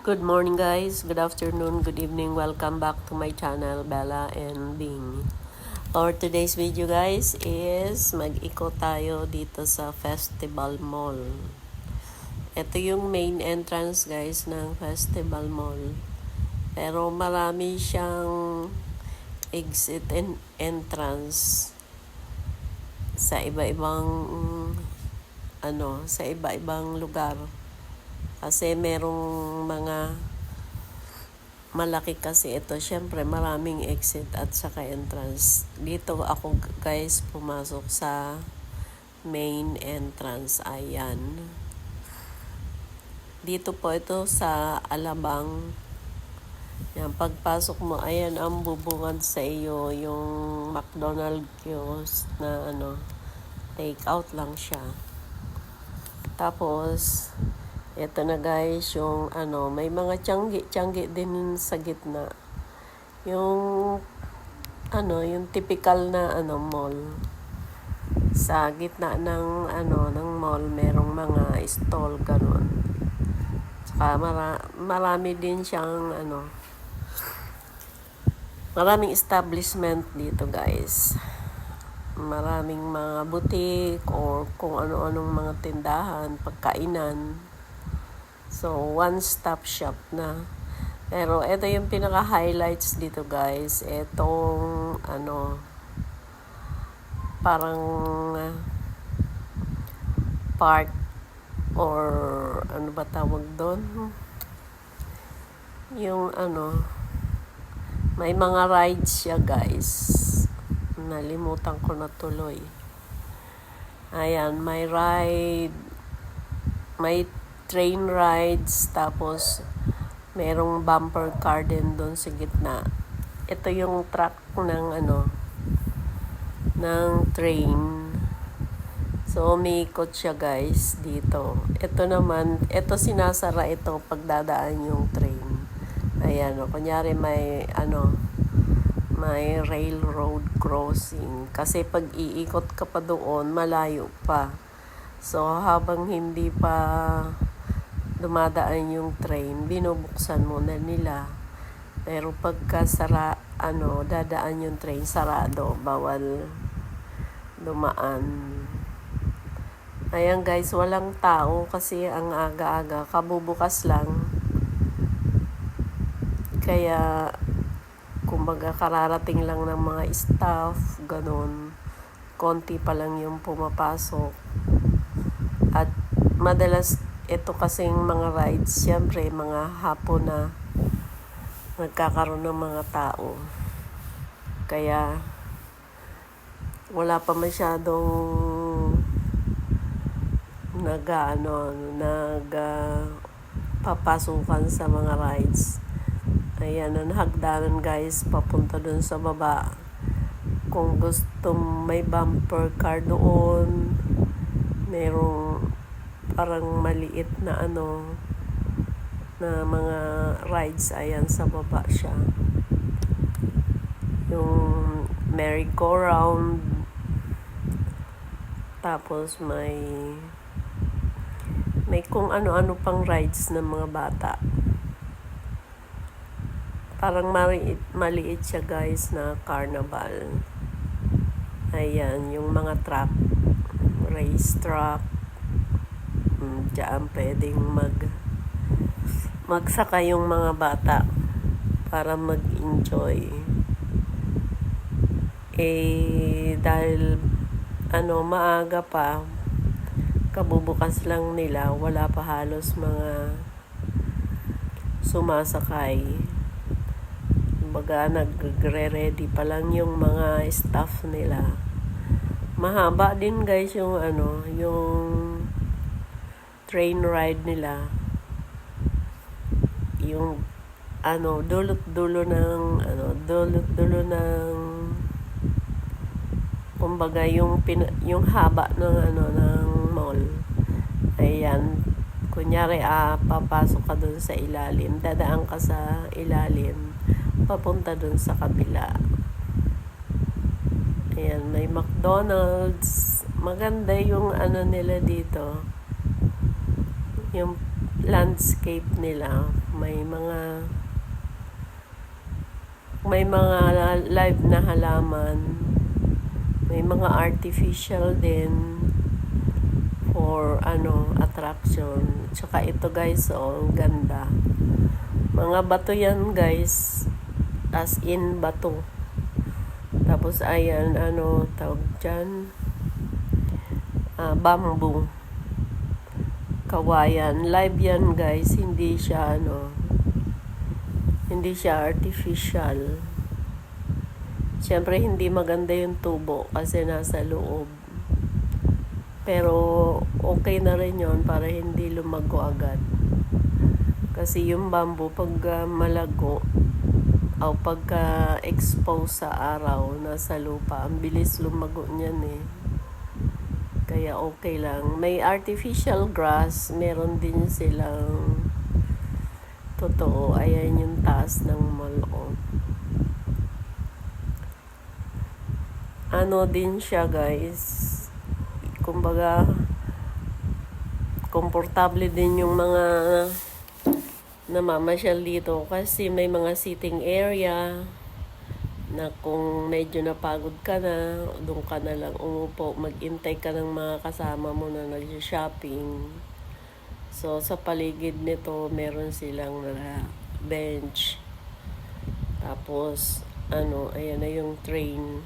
Good morning guys, good afternoon, good evening, welcome back to my channel, Bella and Bing. Our today's video guys is mag-ikot tayo dito sa Festival Mall. Ito yung main entrance guys ng Festival Mall. Pero marami siyang exit and entrance sa iba-ibang sa iba-ibang lugar. Kasi merong mga malaki kasi ito. Syempre maraming exit at saka entrance. Dito ako guys pumasok sa main entrance. Ayan. Dito po ito sa Alabang. Yan, pagpasok mo, ayan ang bubungad sa iyo yung McDonald's kiosk na take out lang siya. Tapos ito na guys, yung may mga tiyanggi din sa gitna. Yung yung typical na mall. Sa gitna ng ng mall, merong mga stall ganun. Saka marami din siyang maraming establishment dito guys. Maraming mga boutique or kung ano-anong mga tindahan, pagkainan. So, one-stop shop na. Pero, ito yung pinaka-highlights dito, guys. Itong, parang park or ano ba tawag doon? Yung, may mga rides siya, guys. Nalimutan ko na tuloy. Ayan, may ride. May train rides, tapos merong bumper car din doon sa gitna. Ito yung track ng ng train. So umiikot siya guys dito. Ito naman, ito sinasara ito pagdadaan yung train. Ayan, kunyari may may railroad crossing kasi pag iikot ka pa doon malayo pa. So habang hindi pa dumadaan yung train, binubuksan muna nila. Pero pagka dadaan yung train, sarado, bawal dumaan. Ayan guys, walang tao kasi ang aga-aga, kabubukas lang. Kaya, kumbaga kararating lang ng mga staff, ganun. Konti pa lang yung pumapasok. At madalas ito kasing mga rides, syempre mga hapon na nagkakaroon ng mga tao. Kaya wala pa masyadong papasukan sa mga rides. Ayan, ang hagdanan guys, papunta dun sa baba. Kung gusto may bumper car doon, merong parang maliit na na mga rides. Ayan, sa baba siya. Yung merry-go-round. Tapos may kung ano-ano pang rides ng mga bata. Parang maliit siya guys na carnival. Ayan, yung mga truck, race truck. Diyan pwedeng magsaka yung mga bata para mag-enjoy. Dahil maaga pa, kabubukas lang nila, wala pa halos mga sumasakay. Kumbaga nagre-ready pa lang yung mga staff nila. Mahaba din guys yung yung train ride nila. Yung dulot-dulo ng kumbaga yung haba ng ng mall. Ayan, kunyari papasok ka dun sa ilalim, dadaan ka sa ilalim, papunta dun sa kabila. Ayan, may McDonald's. Maganda yung nila dito. Yung landscape nila. May mga live na halaman. May mga artificial din for attraction. Tsaka ito guys, ang ganda. Mga bato yan guys, as in bato. Tapos ayan, tawag dyan, bamboo, kawayan. Live yan guys, hindi siya artificial. Siyempre hindi maganda yung tubo kasi nasa loob. Pero okay na rin yon para hindi lumago agad. Kasi yung bamboo pag malago o pagka expose sa araw nasa lupa, ang bilis lumago niyan eh. Kaya okay lang. May artificial grass, meron din silang totoo. Ayan yung taas ng mall. Din siya guys. Kumbaga, komportable din yung mga namamasyal dito kasi may mga sitting area na kung medyo napagod ka na, doon ka na lang umupo, mag-intay ka ng mga kasama mo na nag-shopping. So, sa paligid nito, meron silang bench. Tapos, ayan na yung train.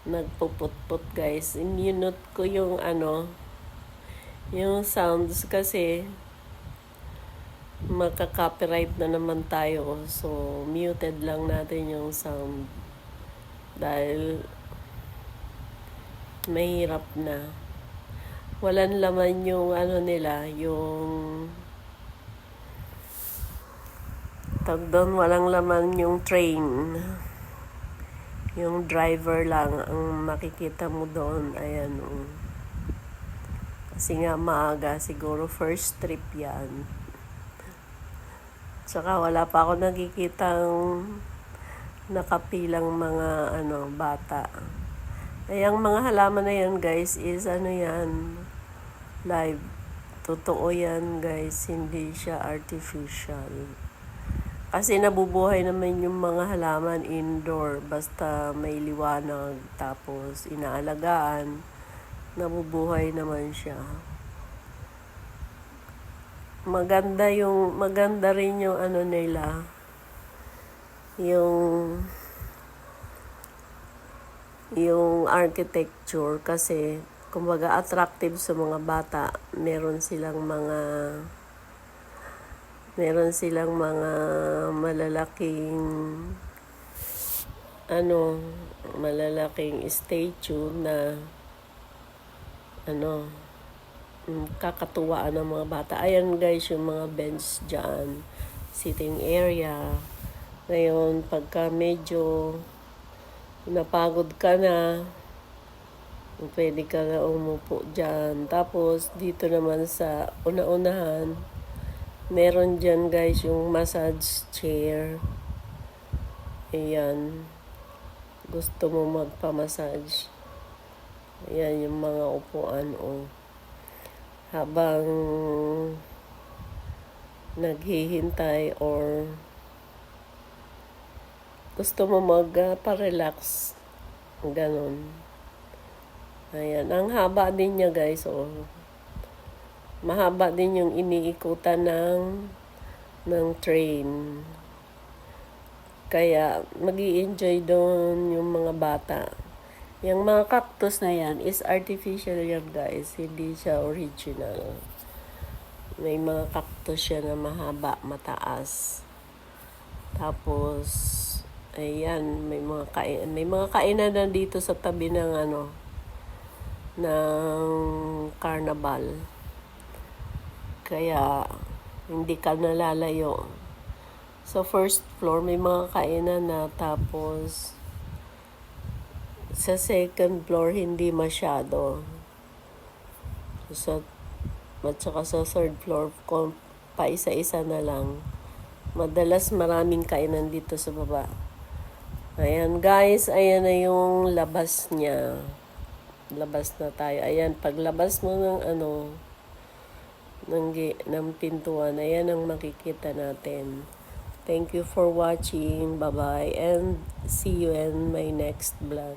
Nagpuput-put guys. Minute ko yung yung sounds kasi magka-copyright na naman tayo. So, muted lang natin yung sound. Dahil mahirap na. Walang laman yung nila, yung walang laman yung train. Yung driver lang ang makikita mo doon. Ayan. Kasi nga maaga, siguro first trip yan. Tsaka wala pa ako nakikitang nakapilang mga bata. Ay, ang mga halaman na yan guys is yan, live. Totoo yan guys, hindi siya artificial. Kasi nabubuhay naman yung mga halaman indoor, basta may liwanag, tapos inaalagaan, nabubuhay naman siya. Maganda rin yung nila, yung architecture kasi kumbaga attractive sa mga bata. Meron silang mga malalaking statue na kakatuwaan ng mga bata. Ayan guys, yung mga bench dyan, sitting area. Ngayon, pagka medyo napagod ka na, pwede ka na umupo dyan. Tapos, dito naman sa una-unahan, meron dyan guys yung massage chair. Ayan. Gusto mo magpa-massage. Ayan yung mga upuan habang naghihintay or gusto mo magpa-relax. Ganon. Ayan. Ang haba din niya guys. Mahaba din yung iniikutan ng train. Kaya mag-i-enjoy doon yung mga bata. Yung mga cactus na yan is artificial yan guys. Hindi siya original. May mga cactus siya na mahaba, mataas. Tapos, ayan, may mga kainan na dito sa tabi ng ng carnival. Kaya, hindi ka nalalayo. Sa first floor, may mga kainan na. Tapos, sa second floor, hindi masyado. At saka sa third floor, pa isa-isa na lang. Madalas maraming kainan dito sa baba. Ayan guys, ayan na yung labas niya. Labas na tayo. Ayan, paglabas mo ng ng pintuan. Ayan ang makikita natin. Thank you for watching. Bye-bye and see you in my next vlog.